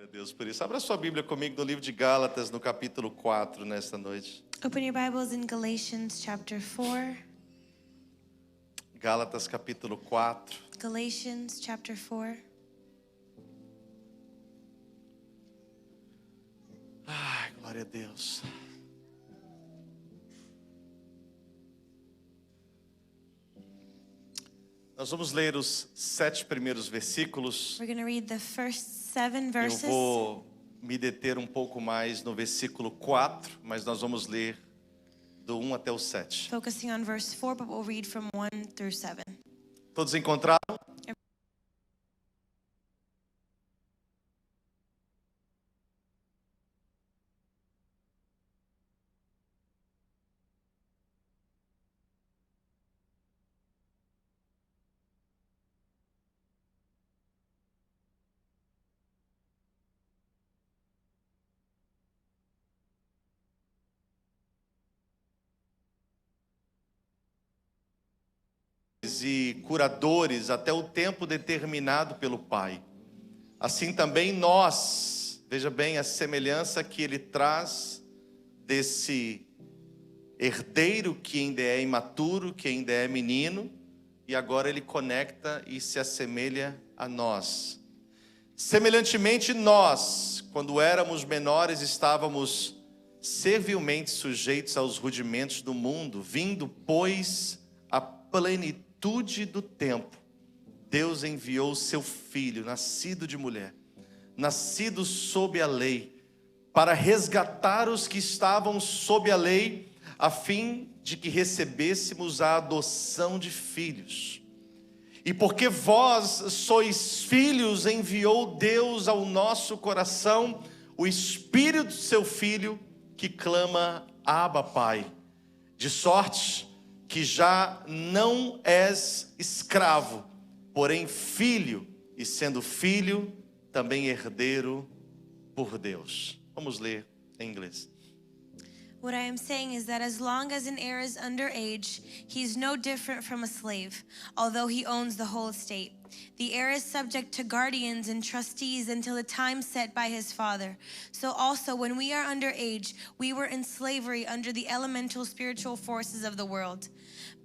a Deus por isso. Abra sua Bíblia comigo no livro de Gálatas, no capítulo 4, nesta noite. Open your Bibles in Galatians chapter 4. Gálatas, capítulo 4. Galatians chapter 4. Ai, glória a Deus. Nós vamos ler os 7 primeiros versículos. We're going to read the first 7 Eu verses. vou me deter um pouco mais no versículo 4, mas nós vamos ler do 1 até o 7. Focusing on verse 4, but we'll read from 1 through 7. Todos encontraram? E curadores até o tempo determinado pelo Pai. Assim também nós, veja bem a semelhança que ele traz desse herdeiro que ainda é imaturo, que ainda é menino, e agora ele conecta e se assemelha a nós. Semelhantemente nós, quando éramos menores, estávamos servilmente sujeitos aos rudimentos do mundo, vindo, pois, a plenitude do tempo, Deus enviou o seu filho, nascido de mulher, nascido sob a lei, para resgatar os que estavam sob a lei, a fim de que recebêssemos a adoção de filhos. E porque vós sois filhos, enviou Deus ao nosso coração o Espírito do seu Filho, que clama, Abba, Pai. De sorte que já não és escravo, porém filho, e sendo filho, também herdeiro por Deus. Vamos ler em inglês. What I am saying is that as long as an heir is underage, he is no different from a slave, although he owns the whole estate. The heir is subject to guardians and trustees until the time set by his father. So also, when we are underage, we were in slavery under the elemental spiritual forces of the world.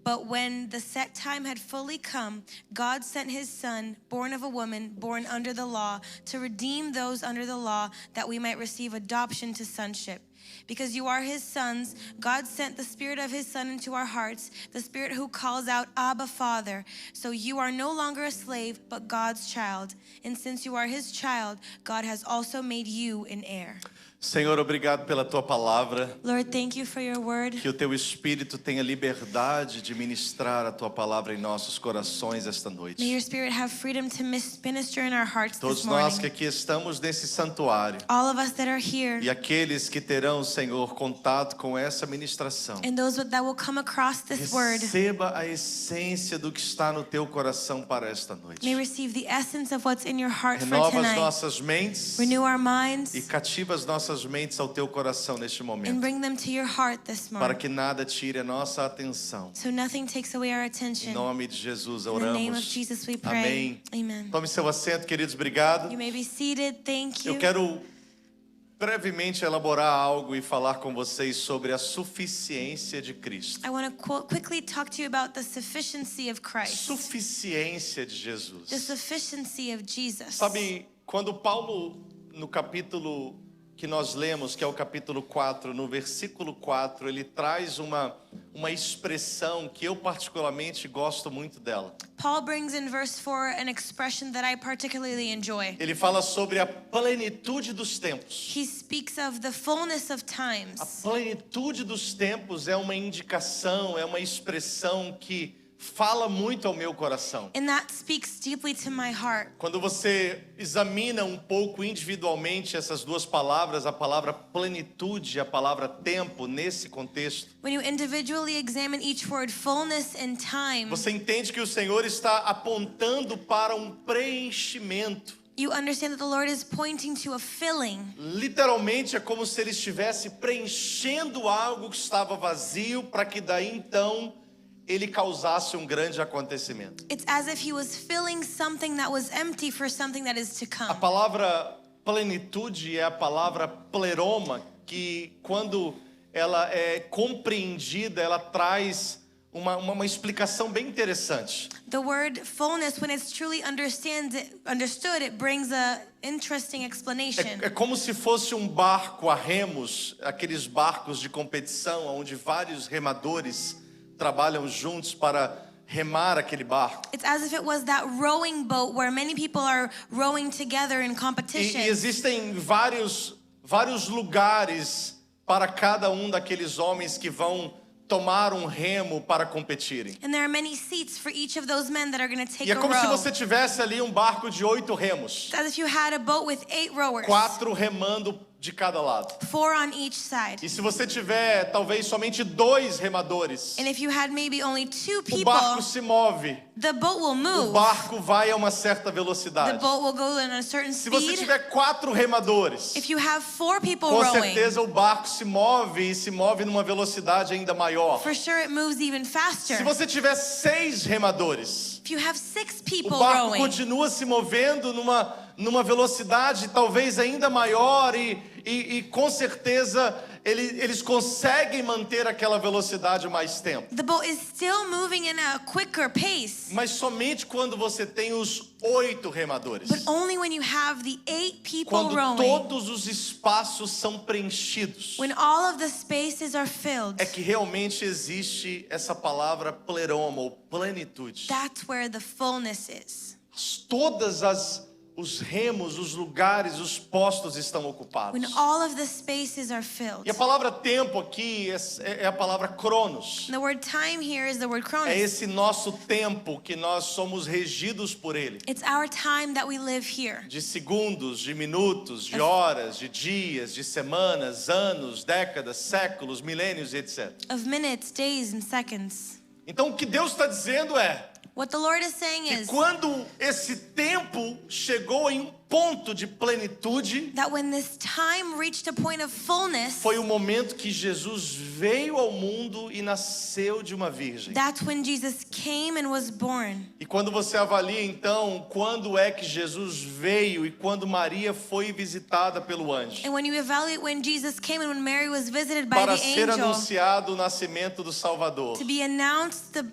But when the set time had fully come, God sent his son, born of a woman, born under the law, to redeem those under the law, that we might receive adoption to sonship. Because you are his sons, God sent the Spirit of his Son into our hearts, the Spirit who calls out, Abba, Father. So you are no longer a slave, but God's child. And since you are his child, God has also made you an heir. Senhor, obrigado pela tua palavra. Lord, thank you for your word. Que o teu Espírito tenha liberdade de ministrar a tua palavra em nossos corações esta noite. May your Spirit have freedom to minister in our hearts Todos this nós que morning. aqui estamos nesse santuário, All of us that are here, e aqueles que terão, Senhor, contato com essa ministração, and those that will come across this word, receba a essência do que está no teu coração para esta noite. may receive the essence of what's in your heart for Renova as tonight. nossas mentes Renew our minds e cativa as nossas mentes ao teu coração neste and momento, bring them to your heart this para morning. que nada tire a nossa atenção. So nothing takes away our Em attention. nome de Jesus In the name of oramos. Jesus we pray. Amém. Amen. Tome seu assento, queridos, obrigado. You may be seated. Thank you. Eu quero brevemente elaborar algo e falar com vocês sobre a suficiência de Cristo. I want to quickly talk to you about the sufficiency of Christ. Suficiência de The Jesus. sufficiency of Jesus. Sabe, quando Paulo, no capítulo que nós lemos, que é o capítulo 4, no versículo 4, ele traz uma expressão que eu particularmente gosto muito dela. Paul brings in verse 4 an expression that I particularly enjoy. Ele fala sobre a plenitude dos tempos. He speaks of the fullness of A times. plenitude dos tempos é uma indicação, é uma expressão que fala muito ao meu coração. And that speaks deeply to my heart. Quando você examina um pouco individualmente essas duas palavras, a palavra plenitude e a palavra tempo, nesse contexto, When you individually examine each word, fullness and time, você entende que o Senhor está apontando para um preenchimento. you understand that the Lord is pointing to a filling. Literalmente é como se Ele estivesse preenchendo algo que estava vazio, para que daí então Ele causasse um grande acontecimento. It's as if he was filling something that was empty for something that is to A come. palavra plenitude é a palavra pleroma, que quando ela é compreendida, ela traz uma explicação bem interessante. The word fullness, when it's truly understood, it brings a interesting explanation. É como se fosse um barco a remos, aqueles barcos de competição, onde vários remadores trabalham juntos para remar aquele barco. It's as if it was that rowing boat where many people are rowing together in competition. E existem vários lugares para cada daqueles homens que vão tomar um remo para competirem. And there are many seats for each of those men that are going to take E é a como se row. você tivesse ali um barco de 8 remos. It's as if you had a boat with 8 rowers, 4 remando de cada lado. 4 on each side. E se você tiver talvez somente 2 remadores, And if you had maybe only 2 o people, barco se move. the boat will O move. barco vai a uma certa The velocidade. boat will go in a certain Se você speed. tiver 4 remadores, If you have 4 people com rowing, certeza o barco se move numa velocidade ainda maior. for sure it moves even faster. Se você tiver 6 remadores, If you have 6 o people barco rowing, continua se movendo numa velocidade talvez ainda maior e com certeza eles conseguem manter aquela velocidade mais tempo. the boat is still moving in a quicker pace. Mas somente quando você tem os 8 remadores. But only when you have the 8 people Quando rowing, todos os espaços são preenchidos, when all of the spaces are filled, é que realmente existe essa palavra pleroma ou plenitude. that's where the fullness is. Todas os remos, os lugares, os postos estão ocupados. When all of the spaces are filled. E a palavra tempo aqui é a palavra cronos. The word time here is the word É chronos. esse nosso tempo que nós somos regidos por ele. It's our time that we live here. De segundos, de minutos, de horas, de dias, de semanas, anos, décadas, séculos, milênios e etc. Of minutes, days, and seconds. Então o que Deus está dizendo é What the Lord is saying que is quando esse tempo chegou em um ponto de plenitude, that when this time reached a point of fullness, foi o momento que Jesus veio ao mundo e nasceu de uma virgem. that's when Jesus came and was born. E quando você avalia então quando é que Jesus veio e quando Maria foi visitada pelo anjo, And when you evaluate when Jesus came and when Mary was visited by para the ser angel anunciado o nascimento do Salvador, to be announced the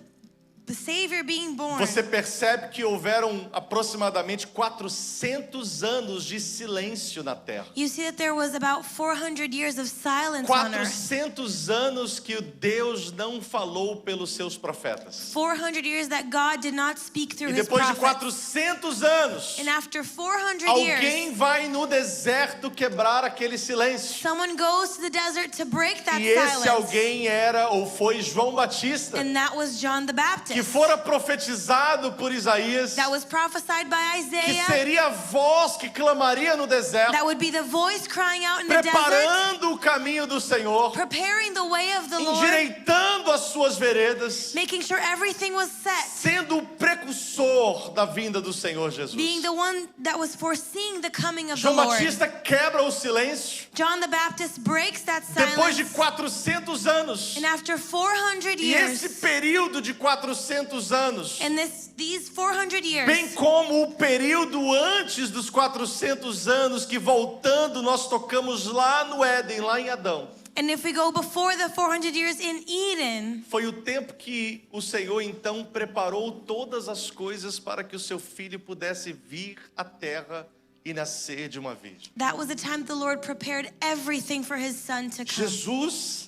Savior being born, você percebe que houveram aproximadamente 400 anos de silêncio na terra. you see that there was about 400 years of silence on earth. 400 anos que Deus não falou pelos seus profetas. 400 years that God did not speak through E his depois de prophets. 400 anos, And after 400 alguém years, vai no deserto quebrar aquele silêncio. someone goes to the desert to break that E esse silence. alguém era ou foi João Batista, And that was John the Baptist. que fora profetizado por Isaías, That was prophesied by que Isaiah. seria a voz que clamaria no deserto, That would be the voice crying out in the desert, preparando o caminho do Senhor, preparing the way of the Lord, endireitando as suas veredas, making sure everything was set, sendo o precursor da vinda do Senhor Jesus. being the one that was foreseeing the coming of the João Lord. Batista quebra o silêncio John the Baptist breaks that depois de silence. 400 anos. And after 400 E esse years, período de 400 anos, and these 400 years, bem como o período antes dos 400 anos, que voltando nós tocamos lá no Éden, lá em Adão, and if we go before the 400 years in Eden, foi o tempo que o Senhor então preparou todas as coisas para que o seu filho pudesse vir à terra e nascer de uma virgem. that was the time the Lord prepared everything for his son to come. Jesus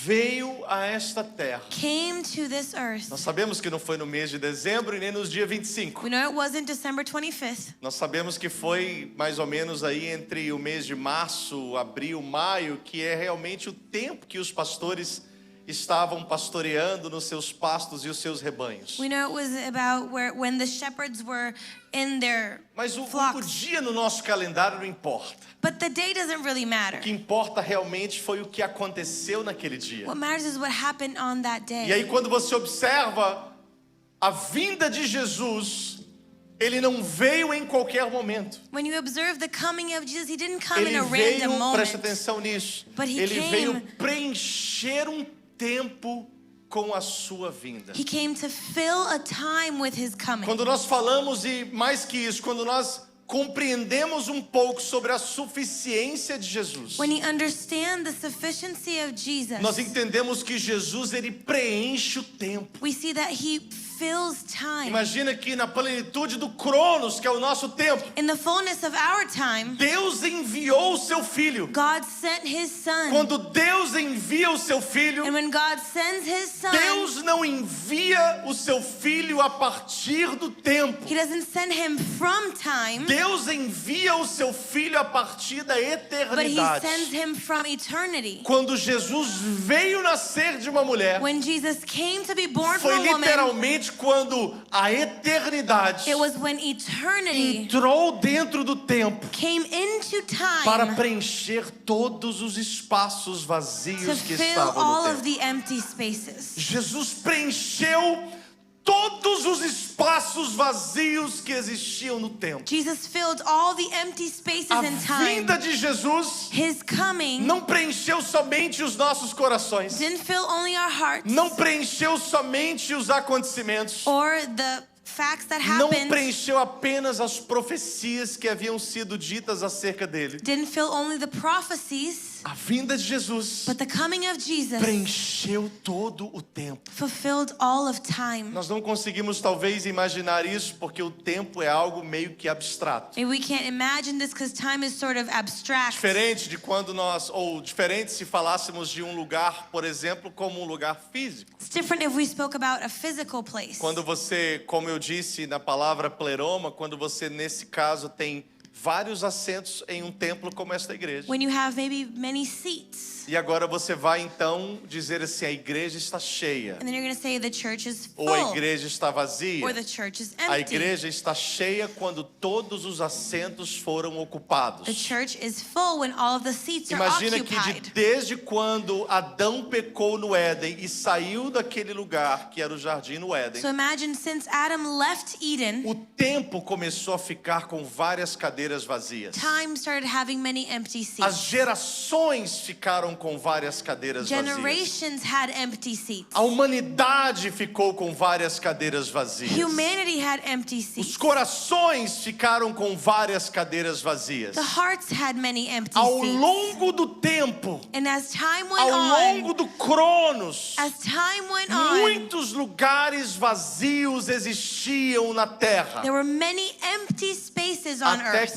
Veio a esta terra. came to this earth. Nós sabemos que não foi no mês de dezembro e nem nos dias 25. We know it wasn't December 25th. Nós sabemos que foi mais ou menos aí entre o mês de março, abril, maio, que é realmente o tempo que os pastores estavam pastoreando nos seus pastos e os seus rebanhos. We know it was about when the shepherds were in their Mas o flocks. dia no nosso calendário não importa. But the day doesn't really matter. O que importa realmente foi o que aconteceu naquele dia. What matters is what happened on that E day. aí quando você observa a vinda de Jesus, ele não veio em qualquer momento. When you observe the coming of Jesus, he didn't come in Ele a veio, random moment. presta atenção nisso, But he ele veio came- preencher um tempo com a sua vinda. He came to fill a time with his coming. Quando nós falamos, e mais que isso, quando nós compreendemos um pouco sobre a suficiência de Jesus, when you understand the sufficiency of Jesus, nós entendemos que Jesus, ele preenche o tempo. we see that he fills time. Imagina que na plenitude do Cronos, que é o nosso tempo, In the fullness of our time, Deus enviou o seu Filho. God sent his son. Quando Deus envia o seu Filho, And when God sends his son, Deus não envia o seu Filho a partir do tempo. he doesn't send him from time, Deus envia o seu Filho a partir da but he eternidade. sends him from eternity. Quando Jesus veio nascer de uma mulher, When Jesus came to be born foi from a woman, literalmente quando a eternidade it was when eternity entrou dentro do tempo came into para time preencher todos os espaços to vazios que fill estavam all no of tempo. the empty spaces. Jesus preencheu todos os espaços vazios que existiam no tempo. Jesus filled all the empty spaces A in time. vinda de Jesus His coming não preencheu somente os nossos corações, didn't fill only our hearts não preencheu somente os acontecimentos, or the facts that não happened, preencheu apenas as profecias que haviam sido ditas acerca dele. didn't fill only the prophecies, A vinda de Jesus but the coming of Jesus preencheu todo o tempo. fulfilled all of time. Nós não conseguimos talvez imaginar isso porque o tempo é algo meio que abstrato. Maybe we can't imagine this because time is sort of abstract. Diferente de quando nós, ou diferente se falássemos de um lugar, por exemplo, como um lugar físico. It's different if we spoke about a physical place. Quando você, como eu disse na palavra pleroma, quando você nesse caso tem vários assentos em um templo como esta igreja. When you have maybe many seats. E agora você vai então dizer assim, a igreja está cheia, And then you're going to say the church is ou a full igreja está vazia. or the church is A empty. igreja está cheia quando todos os assentos foram ocupados. The church is full when all of the seats are Imagina que occupied. desde quando Adão pecou no Éden e saiu daquele lugar que era o jardim no Éden, So imagine since Adam left Eden, o tempo começou a ficar com várias cadeiras vazias. time started having many empty As seats. gerações ficaram com várias cadeiras vazias. Generations had empty seats. A humanidade ficou com várias cadeiras vazias. Humanity had empty Os seats. corações ficaram com várias cadeiras vazias. The hearts had many empty Ao seats. longo do tempo, And as time went ao on, longo do Cronos, as time went on, muitos lugares vazios existiam na terra. there were many empty spaces on Até earth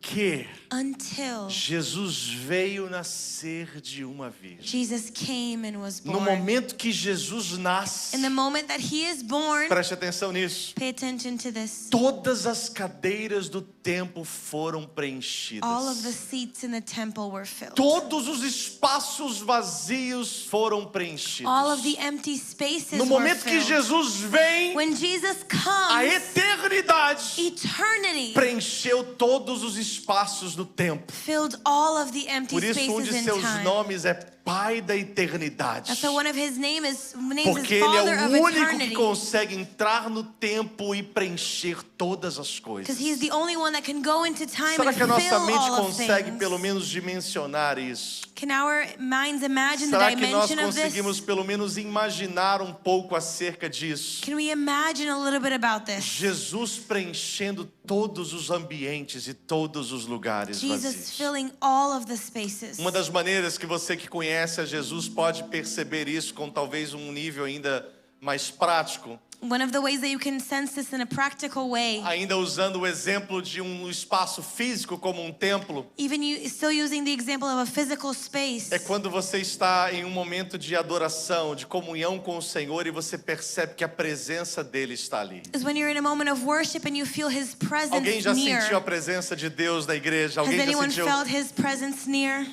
que until Jesus veio nascer de uma virgem. Jesus came and was No born. momento que Jesus nasce, In the moment that he is born, preste atenção nisso, pay attention to this. todas as cadeiras do templo foram preenchidas. All of the seats in the temple were filled. Todos os espaços vazios foram preenchidos. All of the empty spaces No were momento que filled. Jesus vem, When Jesus a comes, eternidade eternity preencheu todos os espaços do tempo. filled all of the empty Por isso, um spaces de in seus time. nomes é Pai da Eternidade. That's why one of his names is Porque Ele Father é of o único que Eternity. consegue entrar no tempo e preencher todas as coisas. Because he's the only one that can go into time Será and que a nossa fill mente all of consegue things. pelo menos dimensionar isso? Can our minds imagine the Será que nós dimension of this? conseguimos pelo menos imaginar um pouco acerca disso? Can we imagine a little bit about this? Jesus preenchendo todos os ambientes e todos os lugares Jesus vazios. filling all of the spaces. Uma das maneiras que você que conhece a Jesus pode perceber isso com talvez um nível ainda mais prático, One of the ways that you can sense this in a practical way, ainda usando o exemplo de um espaço físico como um templo, even you still using the example of a physical space, é quando você está em um momento de adoração, de comunhão com o Senhor e você percebe que a presença dele está ali. is when you're in a moment of worship and you feel his presence Alguém já near. sentiu a presença de Deus na igreja? Has Alguém já anyone sentiu? felt his presence near?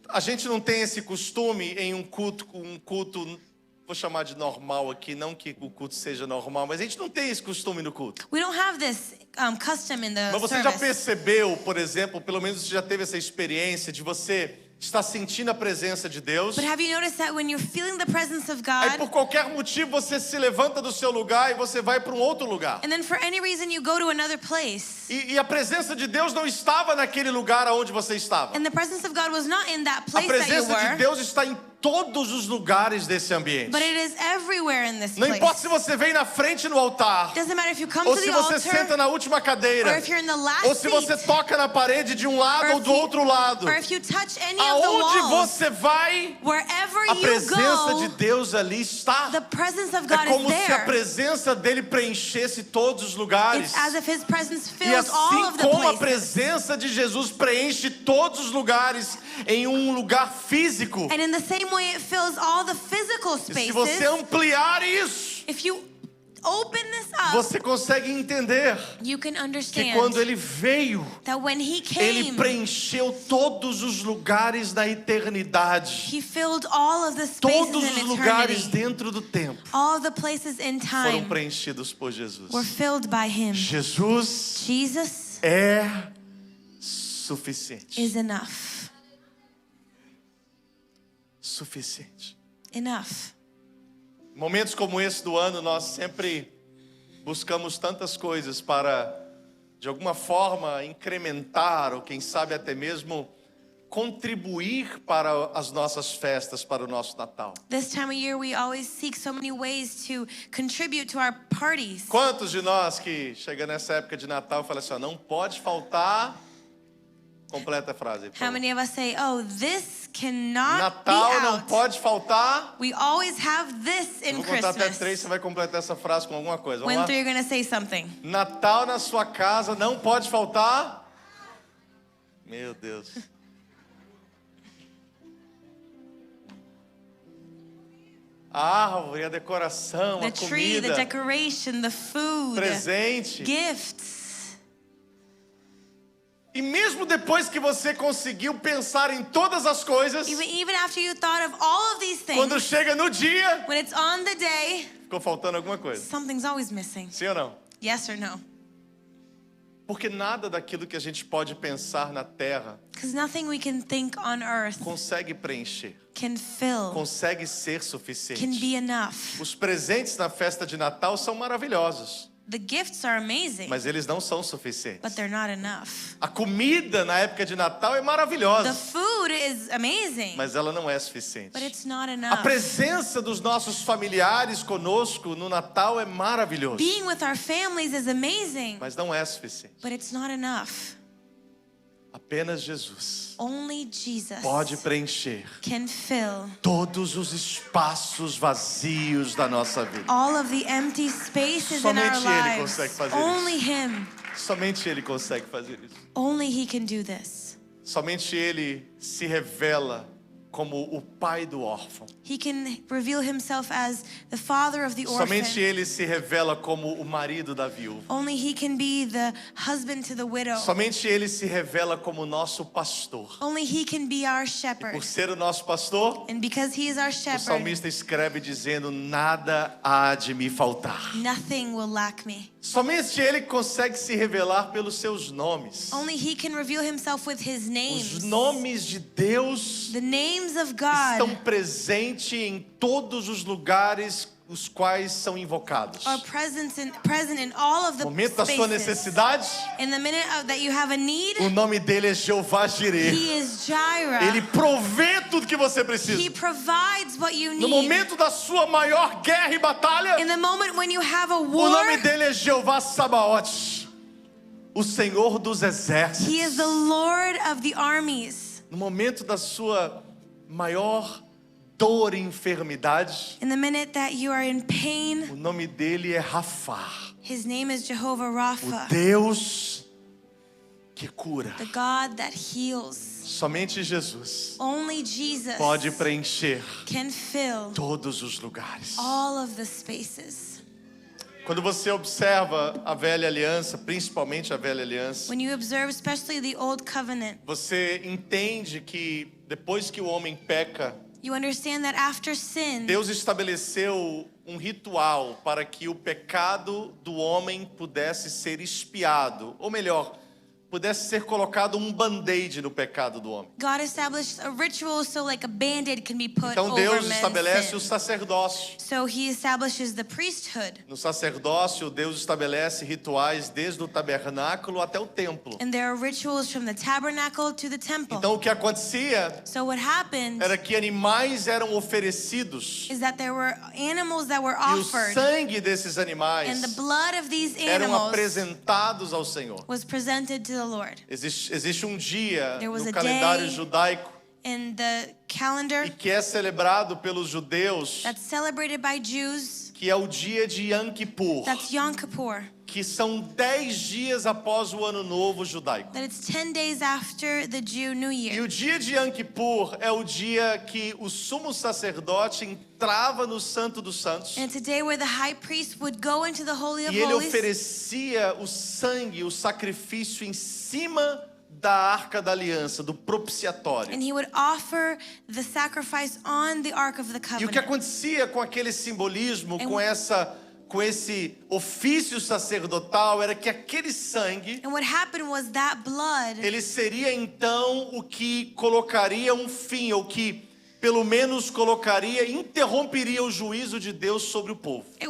A gente não tem esse costume em um culto, vou chamar de normal aqui, não que o culto seja normal, mas a gente não tem esse costume no culto. We don't have this custom in the Mas você já service. percebeu, por exemplo, pelo menos você já teve essa experiência de você estar sentindo a presença de Deus? But have you noticed that when you're feeling the presence of Aí God, por qualquer motivo você se levanta do seu lugar e você vai para um outro lugar. and then for any reason you go to another place, E a presença de Deus não estava naquele lugar aonde você estava. and the presence of God was not in that A place that you presença de were. Deus está em todos os lugares desse ambiente. but it is everywhere in this Não place. importa se você vem na frente no altar, Doesn't matter if you come ou to se the você altar, senta na última cadeira, or if you're in the last ou se você seat, toca na parede de um lado or ou if do you- outro lado. or if you touch any of the Aonde walls, você vai, wherever a you presença de go, Deus ali está. the presence of É God como is se a there. presença dele preenchesse todos os lugares. It's as if His presence E fills all assim of the como a places. presença de Jesus preenche todos os lugares em um lugar físico, And in the same way it fills all the physical e se spaces, você ampliar isso, if you open this up, você consegue entender you can que understand quando ele veio, that when He ele came, preencheu todos os lugares da eternidade. He filled all of the spaces Todos in os lugares eternity. dentro do tempo All of the places in foram time preenchidos por Jesus. were filled by Him. Jesus Jesus é suficiente. is enough. Suficiente. Enough. Momentos como esse do ano, nós sempre buscamos tantas coisas para, de alguma forma, incrementar, ou quem sabe até mesmo contribuir para as nossas festas, para o nosso Natal. This time of year, we always seek so many ways to contribute to our parties. Quantos de nós que chega nessa época de Natal e fala assim, ó, não pode faltar... Completa a frase, por How favor. many of us say, oh, this cannot Natal be não out. pode faltar. We always have this Eu in vou contar até Christmas. 3, você vai completar essa frase com alguma coisa. Vamos When lá? 3, you're going to say something. Natal na sua casa não pode faltar. Meu Deus. A árvore, a decoração, The a tree, the comida, decoration, the food, presente. gifts. E mesmo depois que você conseguiu pensar em todas as coisas, Even after you thought of all of these quando things, chega no dia, when it's on the day, ficou faltando alguma coisa. something's always missing. Sim ou não? Yes or no? Porque nada daquilo que a gente pode pensar na terra Because nothing we can think on earth consegue preencher, can fill, consegue ser can suficiente. be enough. Os presentes na festa de Natal são maravilhosos, The gifts are amazing, mas eles não são suficientes. but they're not enough. A comida na época de Natal é The maravilhosa, food is amazing, mas ela não é suficiente. but it's not A enough. presença dos nossos familiares conosco no Natal é maravilhoso, Being with our families is amazing, mas não é suficiente. but it's not enough. Apenas Jesus Only Jesus pode preencher can fill todos os espaços vazios da nossa vida. all of the empty spaces in our Somente Ele lives. consegue fazer Only isso. Him. Somente Ele consegue fazer isso. Only He can do this. Somente Ele se revela como o pai do órfão. He can reveal Himself as the father of the Somente orphan. Ele se revela como o marido da viúva. Only He can be the husband to the widow. Somente Ele se revela como o nosso pastor. Only He can be our Por shepherd. ser o nosso pastor, And because He is our o shepherd, salmista escreve dizendo: nada há de me faltar. nothing will lack me. Somente Ele consegue se revelar pelos seus nomes. Only He can reveal Himself with His Os names. nomes de Deus The names of estão God presentes em todos os lugares os quais são invocados. are present in all of the No momento da sua spaces. necessidade, In the minute that you have a need, o nome dele é Jeová Jireh. He is Jireh. Ele provê tudo que você He precisa. provides what you No need. momento da sua maior guerra e batalha, In the moment when you have a o war, nome dele é Jeová Sabaote, o Senhor dos He is exércitos. the Lord of the armies. No momento da sua maior dor e enfermidade, In the minute that you are in o pain, nome dele é Rafa, His name is Jehovah o Rapha, Deus que cura. the God that heals. Somente Jesus Only Jesus pode preencher can fill todos os lugares. all of the spaces. Quando você observa a velha aliança, principalmente a velha aliança, When you observe especially the old covenant, você entende que depois que o homem peca, you understand that after sin, Deus estabeleceu um ritual para que o pecado do homem pudesse ser expiado, ou melhor, pudesse ser colocado um band-aid no pecado do homem. God established a ritual so like a band-aid can be put Então over Deus men's estabelece o sin. sacerdócio. So he establishes the priesthood. No sacerdócio, Deus estabelece rituais desde o tabernáculo até o templo. And there are rituals from the tabernacle to the temple. Então o que acontecia So what happened era que animais eram oferecidos is that there were animals that were e o offered, sangue desses animais and the blood of these eram animals apresentados ao Senhor. was presented to the Lord. Existe um dia There was no a calendário day judaico In the calendar e que é celebrado pelos judeus, that's celebrated by Jews, que é o dia de Yom Kippur, that's Yom Kippur, que são 10 dias após o Ano Novo judaico. that it's 10 days after the Jew New E Year. o dia de Yom Kippur é o dia que o sumo sacerdote entrava no Santo dos Santos And it's a day where the high priest would go into the Holy of e ele Holies, oferecia o sangue, o sacrifício em cima da Arca da Aliança, do propiciatório. and he would offer the sacrifice on the Ark of the E o que Covenant. acontecia com aquele simbolismo, And- com esse ofício sacerdotal, era que aquele sangue, And what happened was that blood, ele seria então o que colocaria um fim, ou que pelo menos interromperia o juízo de Deus sobre o povo. it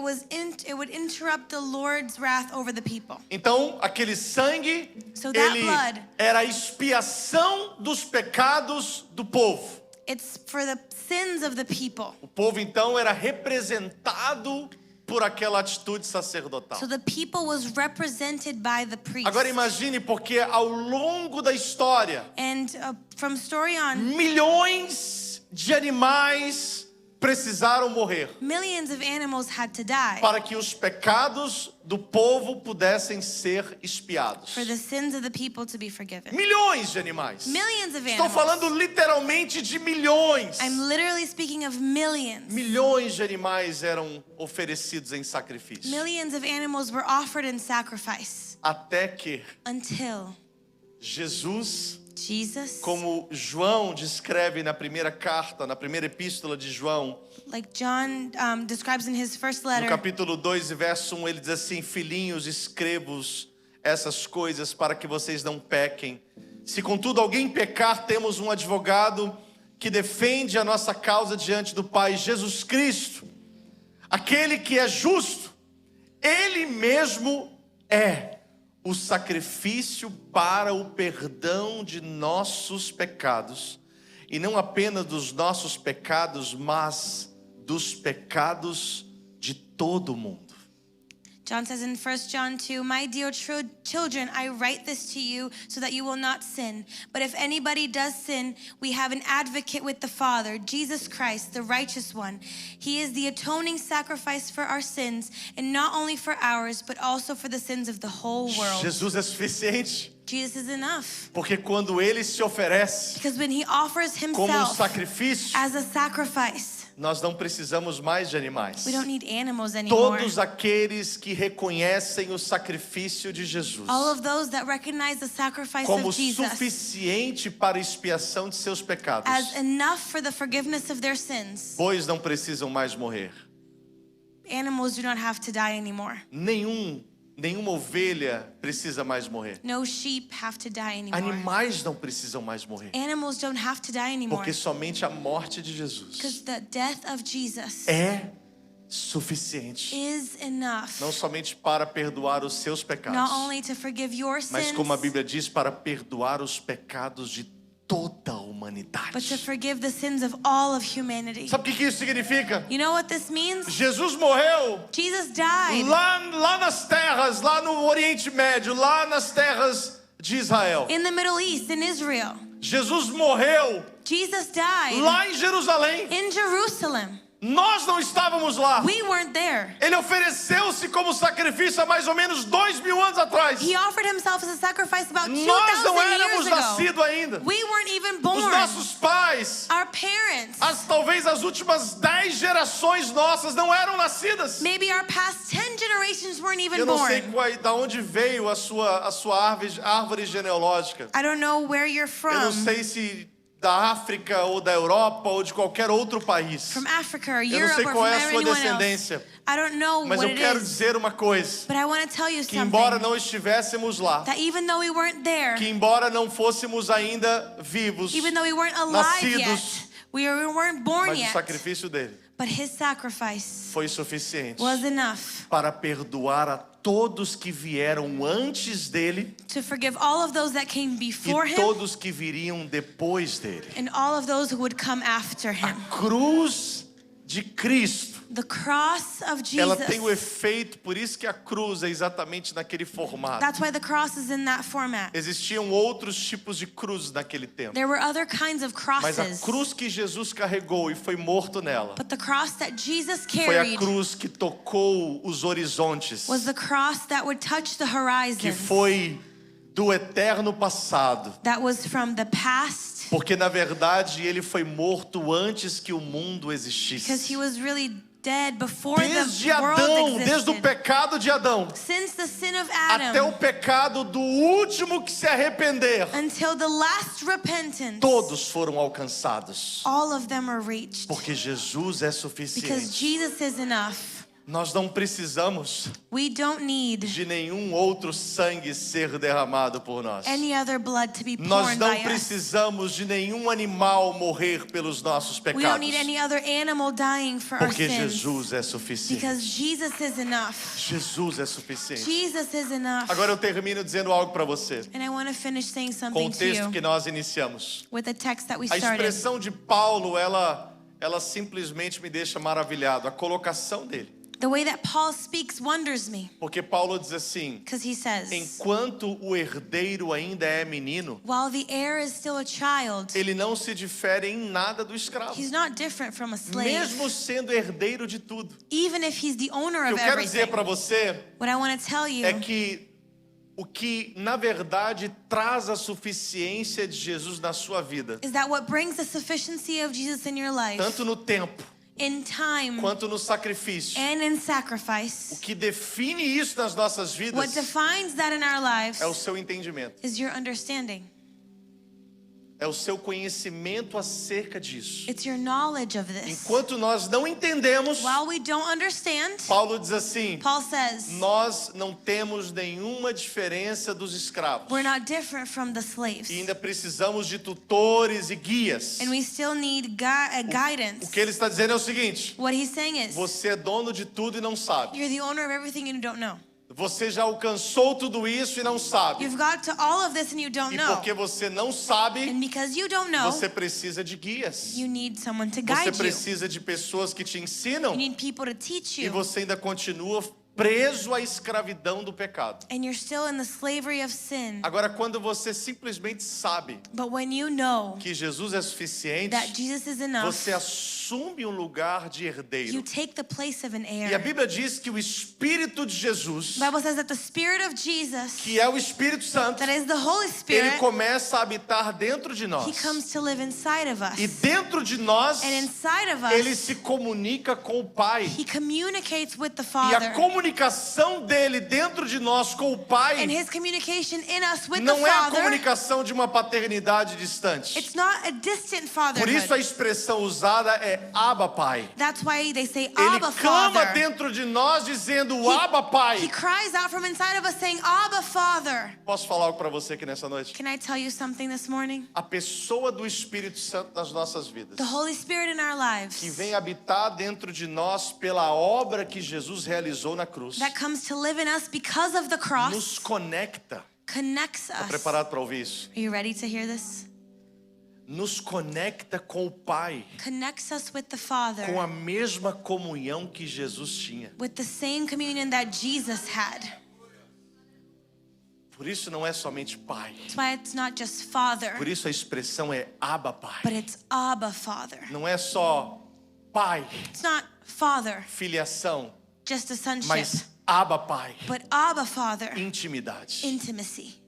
would interrupt the Lord's wrath over the people. Então, aquele sangue, So that ele blood- era a expiação dos pecados do povo. It's for the sins of the people. O povo então era representado por aquela atitude sacerdotal. So the people was represented by the priest. Agora imagine, porque ao longo da história, And from story on, milhões de animais precisaram morrer millions of animals had to die para que os pecados do povo pudessem ser expiados. for the sins of the people to be forgiven. Milhões de animais. Millions of Estou animals. falando literalmente de milhões. I'm literally speaking of millions. Milhões de animais eram oferecidos em sacrifício. Millions of animals were offered in sacrifice Até que until Jesus, Jesus, como João descreve na primeira carta, na primeira epístola de João, like John describes in his first no letter, capítulo 2 e verso 1, ele diz assim: filhinhos, escrevo-vos essas coisas para que vocês não pequem. Se contudo alguém pecar, temos um advogado que defende a nossa causa diante do Pai, Jesus Cristo, aquele que é justo. Ele mesmo é o sacrifício para o perdão de nossos pecados, e não apenas dos nossos pecados, mas dos pecados de todo o mundo. John says in 1 John 2, my dear children, I write this to you so that you will not sin. But if anybody does sin, we have an advocate with the Father, Jesus Christ, the righteous one. He is the atoning sacrifice for our sins, and not only for ours, but also for the sins of the whole world. Jesus é suficiente, Jesus is enough. porque quando ele se oferece Because when he offers como himself sacrifício, as a sacrifice, nós não precisamos mais de animais. we don't need animals anymore. Todos aqueles que reconhecem o sacrifício de Jesus All of those that recognize the sacrifice como of Jesus suficiente para a expiação de seus pecados, as enough for the forgiveness of their sins. pois não precisam mais morrer. Animals do not have to die anymore. Nenhuma ovelha precisa mais morrer. No sheep have to die anymore. Animais não precisam mais morrer, Animals don't have to die anymore. porque somente a morte de Jesus Because the death of Jesus é suficiente, is enough. não somente para perdoar os seus Not pecados, only to forgive your mas sins, como a Bíblia diz, para perdoar os pecados de toda a but to humanidade. forgive the sins of all of humanity. Sabe o que isso significa? You know what this means? Jesus morreu Jesus died lá nas terras, lá no Oriente Médio, lá nas terras de Israel. in the Middle East, in Israel. Jesus morreu Jesus died lá em Jerusalém. in Jerusalem. Nós não estávamos lá. We weren't there. Ele ofereceu-se como sacrifício há mais ou menos 2000 anos atrás. He offered himself as a sacrifice about Nós não 2,000 éramos years ago. nascidos ainda. We weren't even Os born. nossos pais, Our parents, talvez as últimas 10 gerações nossas não eram nascidas. maybe our past 10 generations weren't even Eu não sei born. da onde veio a sua árvore genealógica. I don't know where you're Eu não from. sei se da África ou da Europa ou de qualquer outro país. from Africa or Eu não Europe sei or qual from é a sua anyone else. descendência, I don't know mas what eu it quero is, dizer uma coisa, but I want to tell you que embora something. não estivéssemos lá, That even though we weren't there, que embora não fôssemos ainda vivos, even though we weren't alive yet, nascidos, we weren't born mas o yet, sacrifício dele but his sacrifice foi suficiente was enough para perdoar a todos que vieram antes dele to forgive all of those that came before e him todos que viriam depois dele. and all of those who would come after A him. cruz de Cristo, The cross of ela tem o Jesus. efeito, por isso que a cruz é exatamente naquele formato. That's why the cross is in that format. Existiam outros tipos de cruzes naquele tempo, There were other kinds of mas a crosses, cruz que Jesus carregou e foi morto nela but the cross that Jesus foi a carried cruz que tocou os horizontes, was the cross that would touch the que horizon, foi do eterno passado, that was from the past, porque na verdade ele foi morto antes que o mundo because existisse. he was really dead before Desde the world Adão, desde o existed. pecado de Adão, Since the sin of até o Adam pecado do último que se arrepender, until the last repentance, todos foram alcançados, all of them are reached. porque Jesus é Because suficiente. Jesus is enough. Nós não precisamos We don't need de nenhum outro sangue ser derramado por nós. any other blood to be Nós poured não by us. precisamos de nenhum animal morrer pelos nossos We don't pecados, need any other animal dying for our porque sins. Jesus é suficiente. Because Jesus is enough. Jesus é suficiente. Jesus is enough. Agora eu termino dizendo algo para você, And I want to finish saying com something o to texto you que nós iniciamos. with the text that we A started. expressão de Paulo, ela simplesmente me deixa maravilhado. A colocação dele. The way that Paul speaks wonders me. Porque Paulo diz assim: Because he says, enquanto o herdeiro ainda é menino, while the heir is still a child, ele não se difere em nada do escravo, he's not different from a slave. mesmo sendo herdeiro de tudo. Even if he's the owner O que eu of quero dizer everything. para você What I want to tell you é que o que na verdade traz a suficiência de Jesus na sua vida, is that what brings the sufficiency of Jesus in your life, tanto no tempo in time quanto no sacrifício, and in o sacrifice, que define isso nas nossas what vidas defines that in our lives é o seu entendimento, is your understanding. é o seu conhecimento acerca disso. It's your knowledge of this. Enquanto nós não entendemos, While we don't understand, Paulo diz assim: Paul says, nós não temos nenhuma diferença dos escravos. we're not different from the slaves. E ainda precisamos de tutores e guias. And we still need guidance. O que ele está dizendo é o seguinte: What he's saying is, você é dono de tudo e não sabe. you're the owner of everything and you don't know. Você já alcançou tudo isso e não sabe. You've got to all of this and you don't E know. porque você não sabe, And because you don't know, você precisa de guias. you need someone to Você guide you. precisa de pessoas que te ensinam. You need people to teach E you. você ainda continua preso à escravidão do pecado. And you're still in the slavery of sin. Agora, quando você simplesmente sabe But when you know que Jesus é suficiente, that Jesus is enough, você assume um lugar de you herdeiro. take the place of an E a heir. Bíblia diz que o Espírito de Jesus, The Bible says that the Spirit of Jesus, que é o Espírito Santo, that is the Holy ele Spirit, começa a habitar dentro de nós. He comes to live inside of us. E dentro de nós, And inside of ele us, se comunica com o Pai. He communicates with the E a Father. comunicação dele dentro de nós com o Pai And His communication in us with the não é a Father, comunicação de uma paternidade distante. it's not a distant Por isso a fatherhood. expressão usada é Abba Pai. That's why they say Ele Abba clama Father. dentro de nós dizendo Abba He Pai. cries out from inside of us saying Abba Father. Posso falar algo para você aqui nessa noite? Can I tell you something this morning? A pessoa do Espírito Santo nas nossas vidas, The Holy Spirit in our lives que vem habitar dentro de nós pela obra que Jesus realizou na cruz, that comes to live in us because of the nos cross conecta. connects Está us. preparado para ouvir isso? Are you ready to hear this? Nos conecta com o Pai, Connects us with the com Father, a mesma comunhão que Jesus tinha. with the same communion that Jesus had. Por isso não é somente Pai. That's why it's not just Father, Por isso a expressão é Abba but Pai. it's Abba Father. Não é só Pai, It's not Father, filiação, just a sonship, mas Abba Pai, but Abba Father, intimidade. intimacy.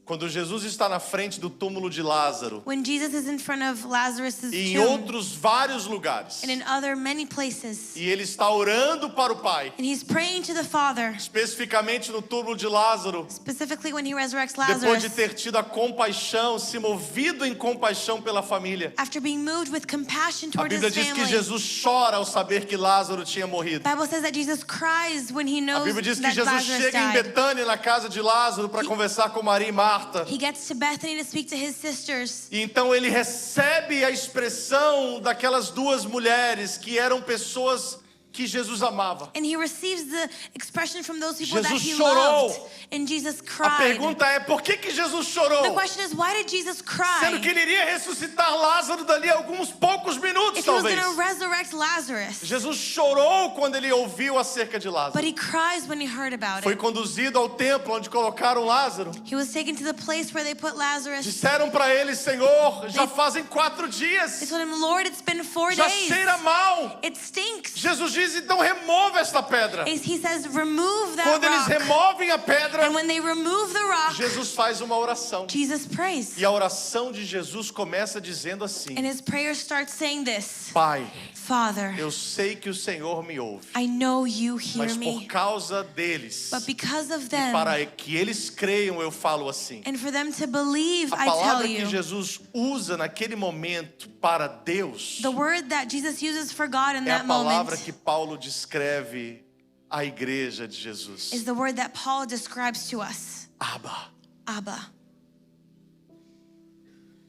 Quando Jesus está na frente do túmulo de Lázaro when Jesus is in front of Lazarus' e em tomb outros vários lugares, and in other many places, e ele está orando para o Pai, and he's praying to the Father, especificamente no túmulo de Lázaro, specifically when he resurrects depois de Lazarus, ter tido a compaixão, se movido em compaixão pela família. after being moved with compassion A toward Bíblia his diz que family. Jesus chora ao saber que Lázaro tinha morrido. The Bible says that Jesus cries when he A knows Bíblia diz que that Jesus Lazarus chega em died. Betânia, na casa de Lázaro, para conversar com Maria e Marta. He gets to Bethany to speak to his sisters. E então ele recebe a expressão daquelas duas mulheres que eram pessoas que Jesus amava. And he receives the expression from those people that Jesus he chorou. loved. And Jesus A cried. pergunta é, por que Jesus The chorou? question is, why did Jesus Sendo cry? que ele iria ressuscitar Lázaro dali a alguns poucos minutos, If he was talvez. going to resurrect Lazarus. Jesus chorou quando ele ouviu acerca de Lázaro. But he cries when he heard about Foi it. conduzido ao templo onde colocaram Lázaro. He was taken to the place where they put Lazarus. Disseram para ele, Senhor, já fazem 4 They dias. told him, Lord, it's been 4 Já days. cheira mal. It stinks. Jesus diz, então remova esta pedra. He says, remove that Quando eles rock. removem a pedra, And when they remove the rock, Jesus faz uma oração. Jesus prays. E a oração de Jesus começa dizendo assim: And his prayer starts saying this: Pai, Father, eu sei que o Senhor me ouve, I know you hear mas por me, causa deles, but because of e them, para que eles creiam, eu falo assim. and for them to believe, A I tell palavra que you. Jesus usa naquele momento para Deus The word that Jesus uses for God in é a that palavra moment que Paulo descreve à igreja de Jesus. is the word that Paul describes to us. Abba, Abba,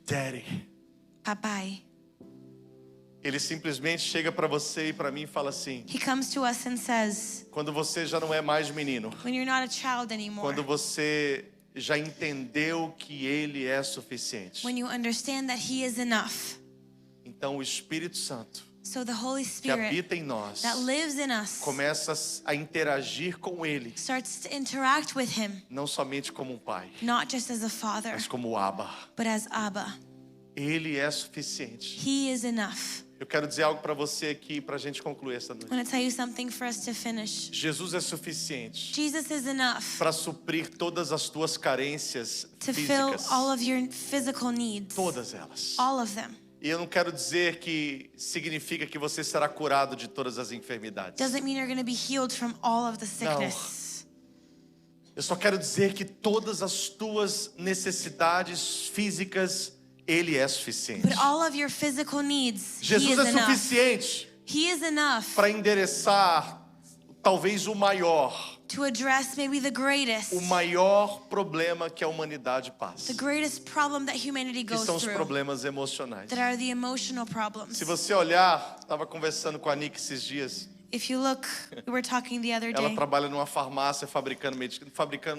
Daddy. Papai. Ele simplesmente chega para você e para mim e fala assim: He comes to us and says, quando você já não é mais menino, when you're not a child anymore, quando você já entendeu que Ele é suficiente, when you understand that He is enough, então o Espírito Santo so the Holy que Spirit habita em nós that lives in us começa a interagir com Ele, starts to interact with Him, não somente como um pai, not just as a father, mas como Abba. but as Abba. Ele é suficiente. He is enough. Eu quero dizer algo para você aqui para a gente concluir esta noite. I want to tell you something for us to finish. Jesus é suficiente Jesus is enough para suprir todas as tuas carências to fill físicas, all of your physical needs, todas elas. all of them. E eu não quero dizer que significa que você será curado de todas as enfermidades. Doesn't mean you're going to be healed from all of the sickness. Eu só quero dizer que todas as tuas necessidades físicas, Ele é suficiente. But all of your physical needs, He Jesus is é enough. suficiente He is enough para endereçar talvez o maior to address maybe the greatest problema que a humanidade passa, the greatest problem that humanity que goes são os through, problemas emocionais. that are the emotional problems. Se você olhar, estava conversando com a Nick esses dias. If you look, we were talking the other Ela day. trabalha numa farmácia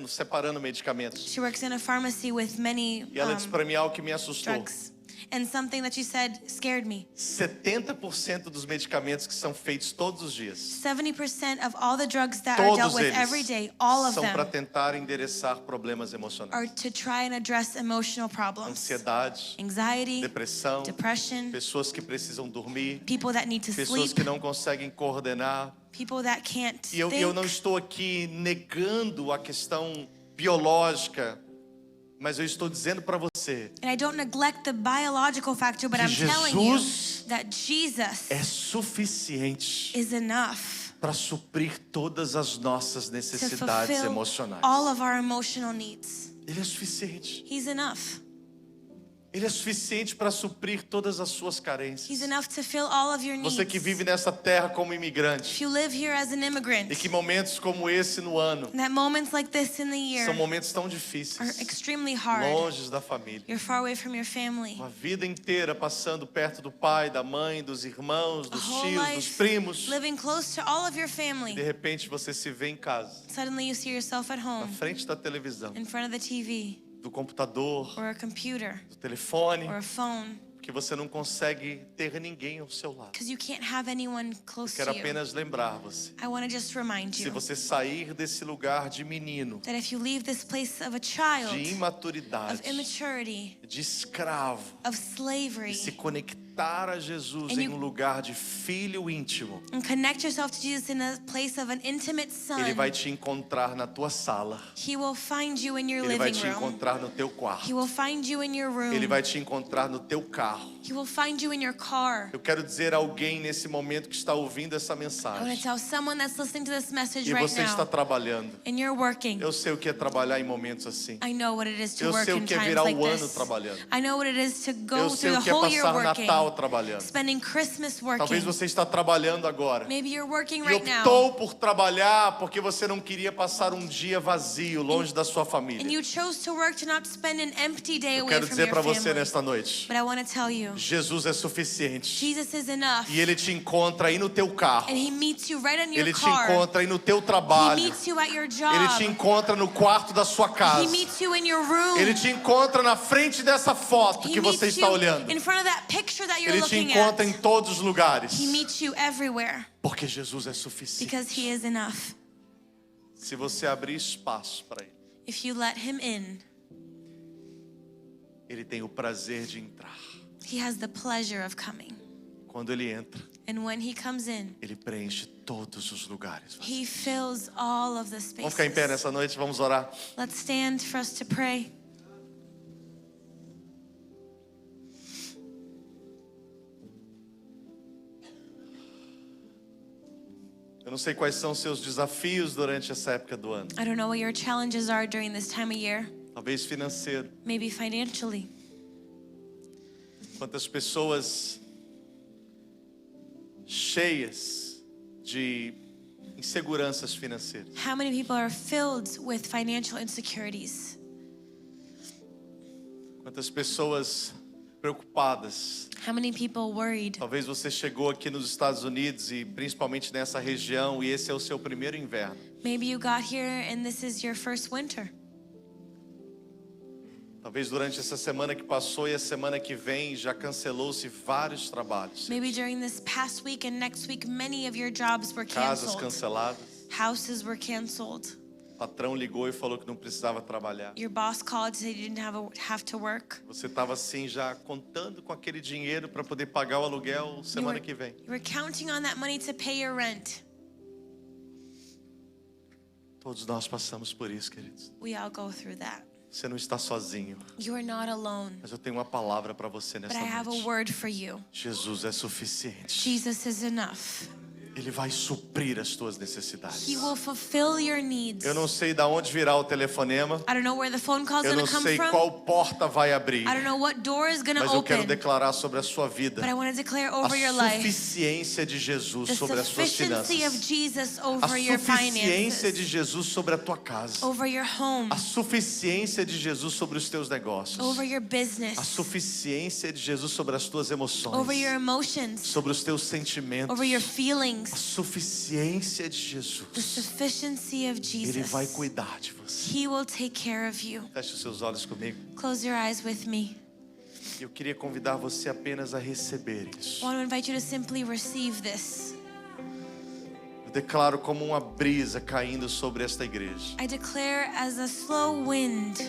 separando medicamentos. She works in a pharmacy with many E ela disse para mim algo que me assustou. drugs. And something that you said scared me. 70% dos medicamentos que são feitos todos os dias, 70% of all the drugs that are dealt todos with every eles day, all of são para them, tentar endereçar problemas are emocionais. to try and address emotional problems. Ansiedade, Anxiety, depressão, depression, pessoas que precisam dormir, people that need to pessoas sleep, que não conseguem coordenar. people that can't E eu não think. estou aqui negando a questão biológica, mas eu estou dizendo para você And I don't neglect the biological factor, but que I'm telling you Jesus that Jesus é suficiente is enough para suprir todas as nossas to necessidades fulfill emocionais. all of our emotional needs. Ele é suficiente. He's enough. Ele é suficiente para suprir todas as suas He's carências. enough to fill all of your needs. Você que vive nessa terra como If imigrante, you live here as an immigrant, e que momentos como esse no ano that moments like this in the year são momentos tão are difíceis, extremely hard. longe da família. You're far away from your family. Uma vida inteira passando perto do pai, da mãe, dos irmãos, A dos whole tios, dos life primos. living close to all of your De family. repente você se vê em casa, Suddenly you see yourself at na home, frente da televisão, in front of the TV, do computador, or a computer, do telefone, or a phone, porque você não consegue ter ninguém ao seu lado. because you can't have anyone close Quero to you. apenas lembrar você, I want to just remind se you você sair desse lugar de menino, that if you leave this place of a de child, imaturidade, of immaturity, de escravo, of slavery, e se conectar conectar a Jesus And em um lugar de filho íntimo, and connect yourself to Jesus in a place of an intimate Ele son, vai te encontrar na tua sala. He will find you in your Ele vai living te room. encontrar no teu He quarto. will find you in your room. Ele vai te encontrar no teu carro. He will find you in your car. Eu quero dizer a alguém nesse momento que está ouvindo essa I want mensagem. to tell someone that's listening to this message E right você está now, trabalhando. and you're working. Eu sei o que é trabalhar em momentos assim. I know what it is to Eu work sei o in que é times virar like o ano this. trabalhando. I know what it is to go Eu sei through o the que é whole year passar working, Natal trabalhando. spending Christmas working. Talvez você está trabalhando agora. Maybe you're working E right now, optou por trabalhar porque você não queria passar um dia vazio, longe da sua and família. you chose to work to not spend an empty day Eu away quero from dizer your para você family. nesta noite, But I want to tell you, Jesus é suficiente. Jesus is enough, E Ele te encontra aí no teu carro. and He meets you right in your Ele te car. encontra aí no teu He trabalho. meets you at your Ele job. te encontra no quarto da sua He casa. meets you in your room. Ele te encontra na frente dessa foto He que você meets está you olhando. in front of that picture that you're Ele te looking encontra at. em todos os lugares. He meets you everywhere Porque Jesus é suficiente. because He is enough. Se você abrir espaço para Ele, If you let Him in, Ele tem o prazer de entrar. He has the pleasure of coming. Quando Ele entra, And when He comes in, Ele preenche todos os lugares. He fills all of the Vamos ficar em pé spaces. nessa noite, vamos orar. Let's stand for us to pray. Eu não sei quais são os seus desafios durante essa época do ano. I don't know what your challenges are during this time of year, Talvez financeiro. maybe financially. Quantas pessoas cheias de inseguranças financeiras. How many people are filled with financial insecurities? Quantas pessoas preocupadas. How many people worried? Talvez você chegou aqui nos Estados Unidos e principalmente nessa região e esse é o seu primeiro inverno. Maybe you got here and this is your first winter. Talvez durante essa semana que passou e a semana que vem já cancelou-se vários trabalhos. Maybe during this past week and next week, many of your jobs were Casas canceled. canceladas. Houses were canceled. O patrão ligou e falou que não precisava trabalhar. Your boss called to say you didn't have to work. Você estava assim já contando com aquele dinheiro para poder pagar o aluguel semana que vem. You were counting on that money to pay your rent. Todos nós passamos por isso, queridos. We all go through that. Você não está sozinho. You are not alone. Mas eu tenho uma palavra para você But nesta I have a noite. word for you. Jesus é suficiente. Jesus is enough. Ele vai suprir as tuas necessidades. He will fulfill your needs. Eu não sei de onde virá o telefonema. I don't know where the phone call is Eu going não to come sei from. qual porta vai abrir. I don't know what door is going to Mas eu quero open. declarar sobre a sua vida But I want to declare a over your life suficiência de Jesus the sobre as suas sufficiency of finanças. Jesus A over your suficiência de finances, Jesus sobre a tua casa. over your home, A suficiência de Jesus sobre os teus negócios. over your A business, suficiência de Jesus sobre as tuas emoções. over your emotions, Sobre os teus sentimentos. over your A feelings. suficiência de The Jesus. sufficiency of Ele vai Jesus. cuidar de você. He will take care of you. Feche os seus olhos comigo. Close your eyes with me. Eu queria convidar você apenas a receber isso. I want to invite you to simply receive this. Eu declaro como uma brisa caindo sobre esta igreja. I declare as a slow wind,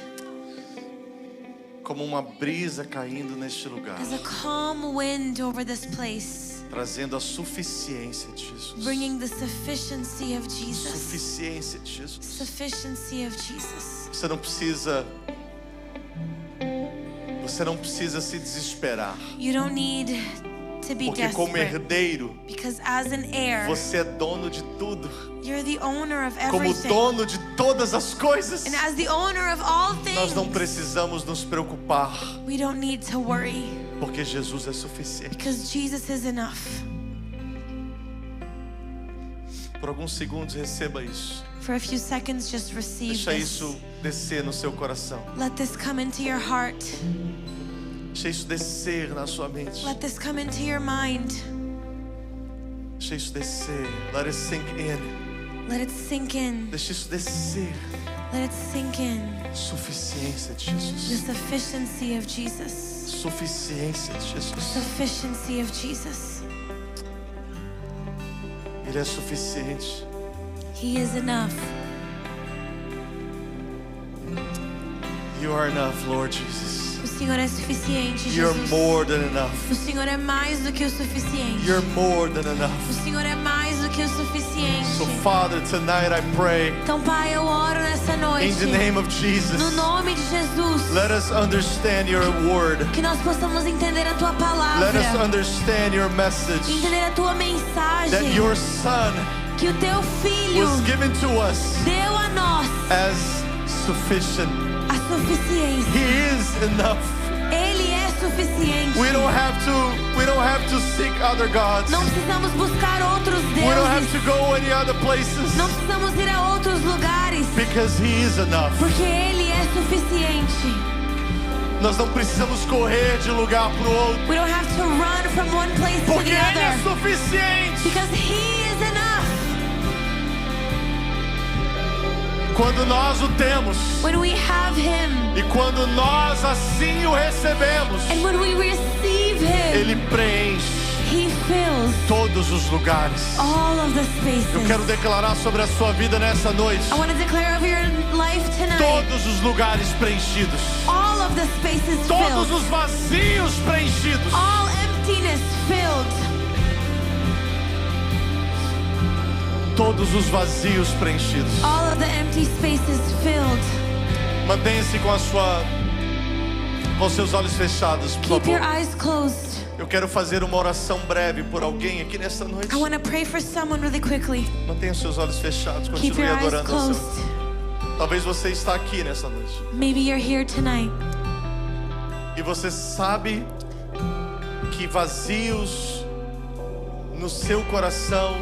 Como uma brisa caindo neste lugar. as a calm wind over this place, Trazendo a suficiência de Jesus. bringing the sufficiency of Jesus. Suficiência de Jesus. Sufficiency of Jesus. Você não precisa se desesperar. You don't need to be Porque como desperate, herdeiro, because as an heir, você é dono de tudo. you're the owner of Como everything. dono de todas as coisas, And as the owner of all nós não things, precisamos nos preocupar. we don't need to worry, Porque Jesus é suficiente. because Jesus is enough. Por alguns segundos receba isso. For a few seconds, just receive Deixa this. isso descer no seu coração. Let this come into your heart. Deixa isso descer na sua mente. Let this come into your mind. Deixa isso descer. Let it sink in. Let it sink in. Deixa isso descer. Let it sink in. Suficiência de The Jesus. sufficiency of Jesus. Suficiência de Jesus. Sufficiency of Jesus. Ele é suficiente. He is enough. You are enough, Lord Jesus. O Senhor é suficiente, You're Jesus. more than enough. O Senhor é mais do que o suficiente. You're more than enough. O Senhor é mais do que o suficiente. So Father, tonight I pray Então, Pai, eu oro nessa noite. in the name of Jesus. No nome de Jesus. Let us understand your word. Que nós possamos entender a Tua Let palavra. us understand your message. Entender a Tua mensagem. That your Son Que o Teu Filho was given to us deu a nós as sufficient. a suficiência. He is enough. Ele é suficiente. We don't have to seek other gods. Não precisamos buscar outros We don't have deuses. to go any other places. Não precisamos ir a outros lugares. Because he is enough. Porque Ele é suficiente. Nós não precisamos correr de um lugar para o outro. We don't have to run from one place to Porque the ele é other. suficiente. Because He is enough. Quando nós o temos When we have Him e quando nós assim o recebemos, and when we receive Him, ele preenche He fills todos os lugares. all of the Eu quero spaces. declarar sobre a sua vida nessa noite. I want to declare over your life tonight, Todos os lugares preenchidos. all of the spaces Todos filled, os vazios preenchidos. all emptiness filled, Todos os vazios preenchidos. all of the empty spaces filled. Mantenha-se com seus olhos fechados, por Keep your favor. eyes closed. Eu quero fazer uma oração breve por alguém aqui nessa noite. I want to pray for someone really quickly. Mantenha os seus olhos fechados, Keep continue your eyes adorando ao closed. Senhor. Talvez você está aqui nessa noite Maybe you're here tonight e você sabe que vazios no seu coração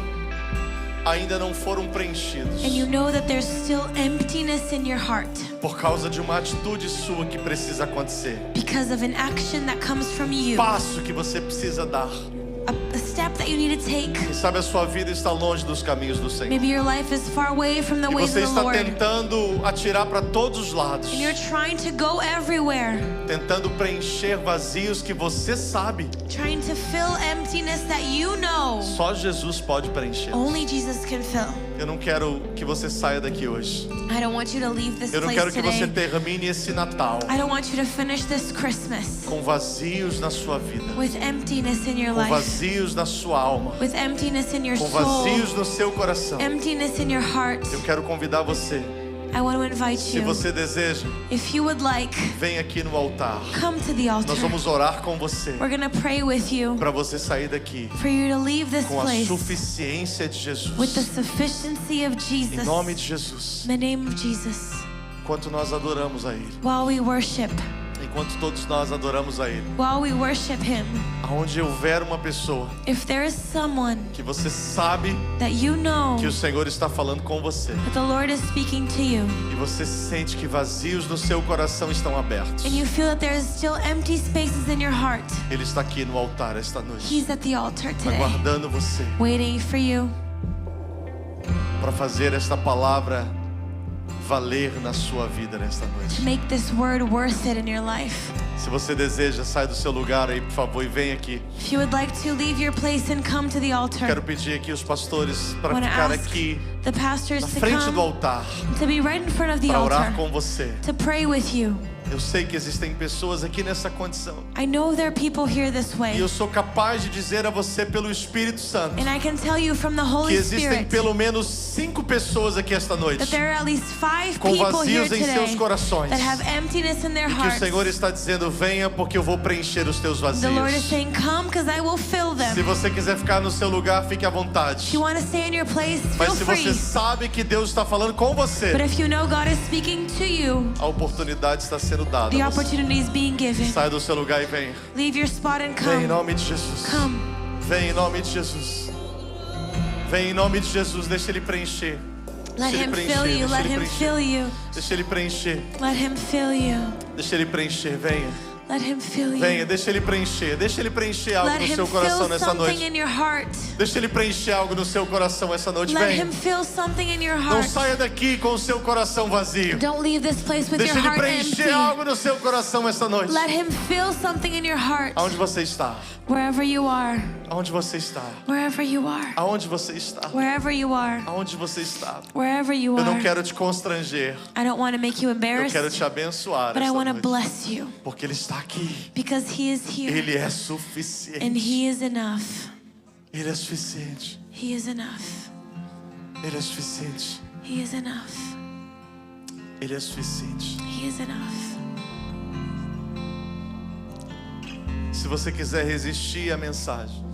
ainda não foram preenchidos and you know that there's still emptiness in your heart por causa de uma atitude sua que precisa acontecer. because of an action that comes from you, Passo que você precisa dar. a step that you need to take. Quem sabe a sua vida está longe dos caminhos do Senhor. Maybe your life is far away from the E ways você of the está Lord, tentando atirar para todos os lados, and you're trying to go everywhere, tentando preencher vazios que você sabe trying to fill emptiness that you know só Jesus pode preencher. only Jesus can fill. Eu não quero que você saia daqui hoje. I don't want you to leave this Eu não place quero que você today. termine esse Natal I don't want you to finish this Christmas com vazios na sua vida, with emptiness in your com life, vazios na sua alma, with emptiness in your com soul, vazios no seu coração. emptiness in your heart. Eu quero convidar você, I want to invite se you, você deseja, if you would like, vem aqui no altar. come to the altar. Nós vamos orar com você We're going to pray with you para você sair daqui for you to leave this com a place suficiência de with the Jesus. sufficiency of Em Jesus. nome de Jesus. In the name of Jesus. Enquanto nós adoramos a Ele, While we worship, enquanto todos nós adoramos a Ele, while we worship Him, aonde houver uma pessoa if there is someone que você sabe that you know que o Senhor está falando com você that the Lord is speaking to you, e você sente que vazios no seu coração estão abertos, and you feel that there is still empty spaces in your heart, Ele está aqui no altar esta noite, He's at the altar today, aguardando você waiting for you para fazer esta palavra valer na sua vida nesta to noite. make this word worth it in your life. Se você deseja, sai do seu lugar aí, por favor, e vem aqui. If you would like to leave your place and come to the altar, Quero pedir aqui os pastores I para want to ficar ask aqui the pastors na to frente do come, altar to be right in front of the para orar altar, com você. to pray with you. Eu sei que existem pessoas aqui nessa condição. I know there are people here this E way, eu sou capaz de dizer a você pelo Espírito Santo and I can tell you from the que Holy existem Spirit pelo menos 5 pessoas aqui esta noite that there are at least 5 com people here vazios em seus today corações. that have emptiness in their E que o hearts. Senhor está dizendo: venha porque eu vou preencher os teus The Lord is vazios. saying, come because I will fill Se them. você quiser ficar no seu lugar, fique à If vontade. you want to stay in your place, Mas feel se você free. sabe que Deus está falando com But você, if you know God is speaking to you, a oportunidade está sendo dada. the a você. opportunity is being given. Sai do seu lugar e venha. Leave your spot and Vem em come. nome de Jesus. Come. Vem em nome de Jesus. Vem em nome de Jesus. Deixa Ele preencher. Let Deixa Ele Him preencher. fill you. Deixa Let Ele Him preencher. fill you. Deixa Ele preencher. Let Him fill you. Deixa Ele preencher. Venha. Let Him fill Venha. you. Deixa Ele preencher. Deixa Ele preencher algo Let no Him seu coração fill nessa something noite. in your heart. Deixa Ele preencher algo no seu coração essa noite. Let Venha. Him fill something in your Não heart. saia daqui com o seu coração vazio. Don't leave this place with Deixa your Ele heart preencher empty. algo no seu coração essa noite. Let Him fill something in your heart. Aonde você está? Wherever you are. Aonde você está? Wherever you are. Aonde você está? Wherever you are. Aonde você está? Wherever you Eu não are. quero te constranger. I don't want to make you Eu embarrassed, quero te abençoar but I esta want to noite. bless you Porque Ele está aqui. because He is here Ele é and suficiente. He is enough. Ele é suficiente. He is enough. Ele é suficiente. He is enough. Ele é suficiente. He is enough. Se você quiser resistir à mensagem,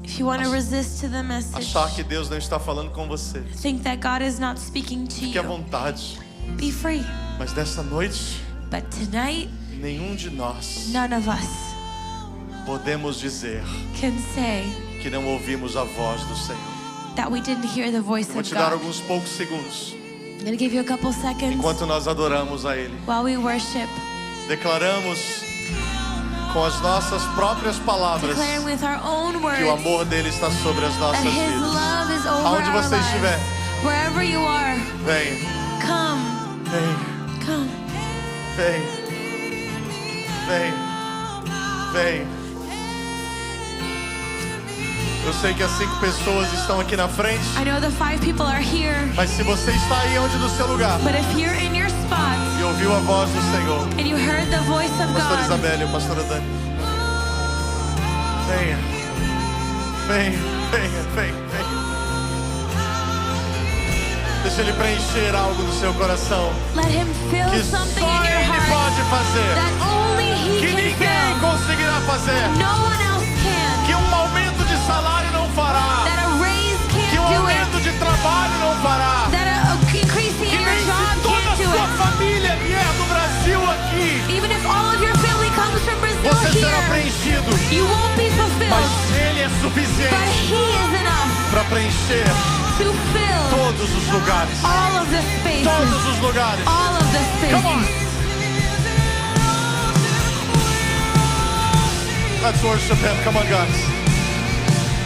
If you want to resist to the message, achar que Deus não está falando com você, think that God is not speaking to fique à you, vontade. be free. Mas nessa noite, But tonight, nenhum de nós none of us podemos dizer can say que não ouvimos a voz do Senhor. that we didn't hear the voice Vou of te dar God. alguns poucos segundos I'm going to give you a couple seconds enquanto nós adoramos a Ele. while we worship, Declaramos com as nossas próprias palavras declaring with our own que o words amor dele está sobre as that nossas His vidas. love is over Aonde our você estiver, lives. Wherever you are, vem, come, vem, come. vem, vem, vem. Eu sei que as 5 pessoas estão aqui na frente, I know the 5 people are here, mas se você está aí onde do seu lugar but if you're in your spot e ouviu a voz do Senhor, and you heard the voice of Pastor God, Isabelle, Pastora Dani, venha, venha, venha, venha. Deixa Ele preencher algo no seu coração let Him fill que something só in your Ele heart pode fazer, that only He que can ninguém fill. conseguirá fazer, No one else can. que aumento de salário não fará, That a raise que can't do aumento it. de trabalho não fará, That a increasing que in your nem job se toda a can't do sua it. família vier do Brasil aqui, Even if all of your family comes from Brazil você será here, preenchido, you won't be mas fulfilled. Ele é But suficiente He is enough para preencher to fill todos os lugares, all of the spaces. todos os lugares. All of the Come on. spaces. Let's worship Him. Come on, guys.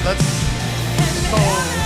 Let's so.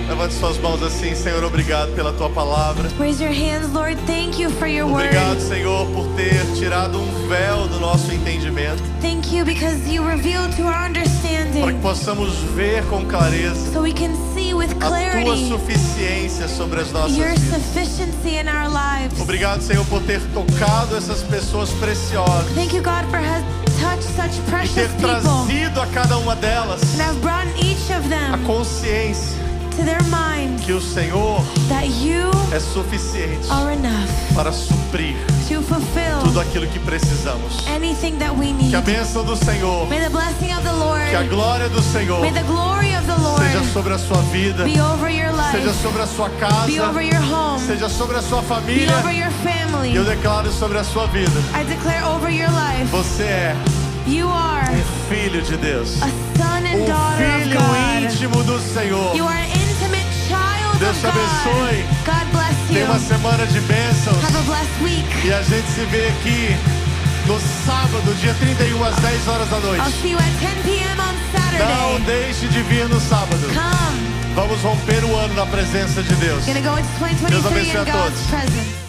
Levante suas mãos assim, Senhor, obrigado pela Tua palavra. Raise your hands, Lord. Thank you for your word. Obrigado, Senhor, por ter tirado véu do nosso entendimento, Thank you because you revealed to our para que understanding possamos ver com clareza so we can see with a Tua clarity suficiência sobre as nossas your vidas. sufficiency in our lives. Obrigado, Senhor, por ter tocado essas pessoas preciosas Thank you, God, for has touched such e ter precious people trazido a cada uma delas and have brought each of a them consciência to their minds que o Senhor that you é suficiente are enough para suprir to fulfill tudo aquilo que precisamos. anything that we need. Que a bênção do Senhor, May the blessing of the Lord, que a glória do Senhor may the glory of the Lord seja sobre a sua vida, be over your seja life, sobre a sua be casa, over your home, seja sobre a sua be família. over your family. E eu declaro sobre a sua vida: I declare over your life, você é you are filho de Deus, a son and daughter of filho God. íntimo do Senhor. You are an intimate child Deus of te abençoe. God. God bless Tem you. uma semana de bênçãos Have a blessed week. e a gente se vê aqui no sábado, dia 31 às 10 horas da noite. I'll see you at 10 p.m. on Não Saturday. deixe de vir no sábado. Come. Vamos romper o ano na presença de Deus. Gonna go into Deus 2023 abençoe in a God's todos. presence.